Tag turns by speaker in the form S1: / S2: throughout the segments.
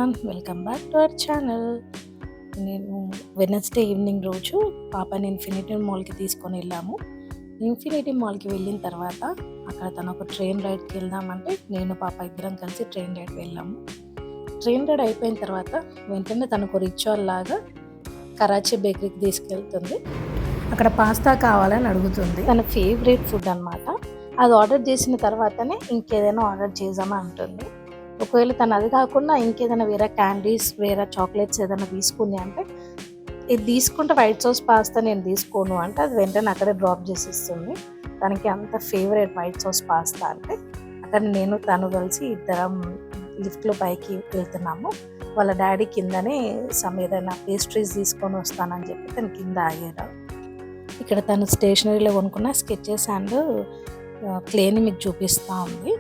S1: Everyone, welcome back to our channel. నేను Wednesday evening రోజు పాపని ఇన్ఫినిటీ మాల్కి తీసుకొని వెళ్ళాము. ఇన్ఫినిటీ మాల్కి వెళ్ళిన తర్వాత అక్కడ తను ఒక ట్రైన్ రైడ్కి వెళ్దామంటే నేను పాప ఇద్దరం కలిసి ట్రైన్ రైడ్ వెళ్ళాము. ట్రైన్ రైడ్ అయిపోయిన తర్వాత వెంటనే తనకు రిచువల్ లాగా కరాచీ బేకరీకి తీసుకెళ్తుంది. అక్కడ పాస్తా కావాలని అడుగుతుంది. తన ఫేవరెట్ ఫుడ్ అనమాట. అది ఆర్డర్ చేసిన తర్వాతనే ఇంకేదైనా ఆర్డర్ చేద్దామని అంటుంది. ఒకవేళ తను అది కాకుండా ఇంకేదైనా వేరే క్యాండీస్, వేరే చాక్లెట్స్ ఏదైనా తీసుకుంది అంటే, ఇది తీసుకుంటే వైట్ సాస్ పాస్తా నేను తీసుకోను అంటే అది వెంటనే అక్కడే డ్రాప్ చేసిస్తుంది. తనకి అంత ఫేవరెట్ వైట్ సాస్ పాస్తా అంటే. అక్కడ నేను తను కలిసి ఇద్దరం లిఫ్ట్లో పైకి వెళ్తున్నాము. వాళ్ళ డాడీ కిందనే ఏదైనా పేస్ట్రీస్ తీసుకొని వస్తానని చెప్పి తను కింద ఆగారు. ఇక్కడ తను స్టేషనరీలో కొనుక్కున్న స్కెచెస్ అండ్ క్లేని మీకు చూపిస్తూ ఉంది.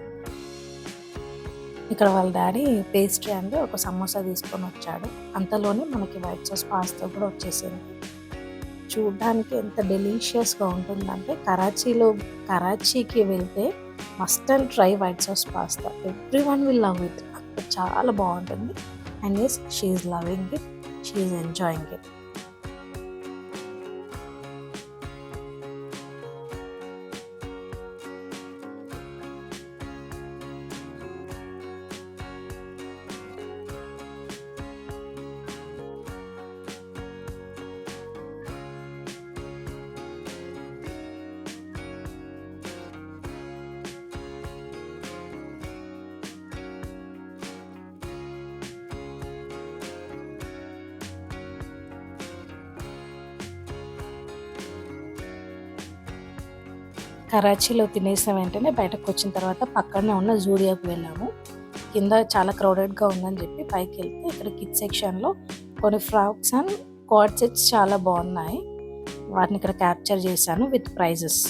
S1: ఇక్కడ వాళ్ళ డాడీ పేస్ట్రీ అండ్ ఒక సమోసా తీసుకొని వచ్చాడు. అంతలోనే మనకి వైట్ సాస్ పాస్తా కూడా వచ్చేసింది. చూడ్డానికి ఎంత డెలీషియస్గా ఉంటుందంటే కరాచీకి వెళ్తే must and try white sauce pasta. Everyone will love it. చాలా బాగుంటుంది. And yes, she is loving it, she is enjoying it. కరాచీలో తినేసిన వెంటనే బయటకు వచ్చిన తర్వాత పక్కనే ఉన్న జూడియోకి వెళ్ళాము. కింద చాలా క్రౌడెడ్గా ఉందని చెప్పి పైకి వెళ్తే ఇక్కడ కిడ్స్ సెక్షన్లో కొన్ని ఫ్రాక్స్ అండ్ కార్డ్ సెట్స్ చాలా బాగున్నాయి. వాటిని ఇక్కడ క్యాప్చర్ చేశాను విత్ ప్రైజెస్.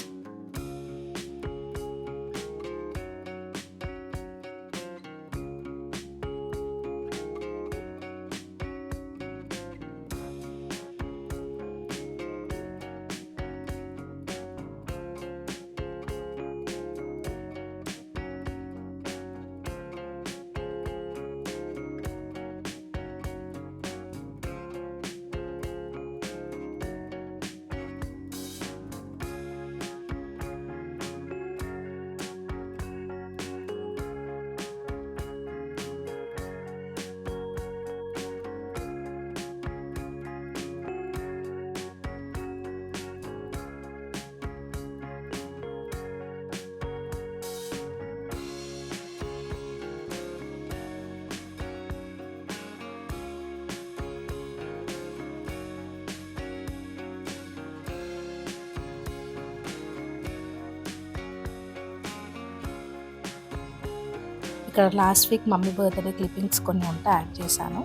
S1: ఇక్కడ last week mummy birthday clippings కొన్ని ఉంటే యాడ్ చేశాను.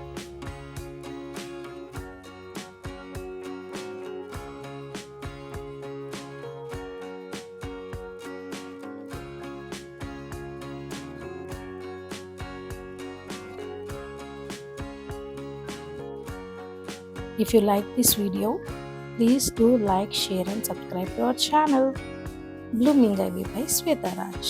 S1: If you like this video, please do like, share and subscribe to our channel. Blooming Ivy by Sweta Raj.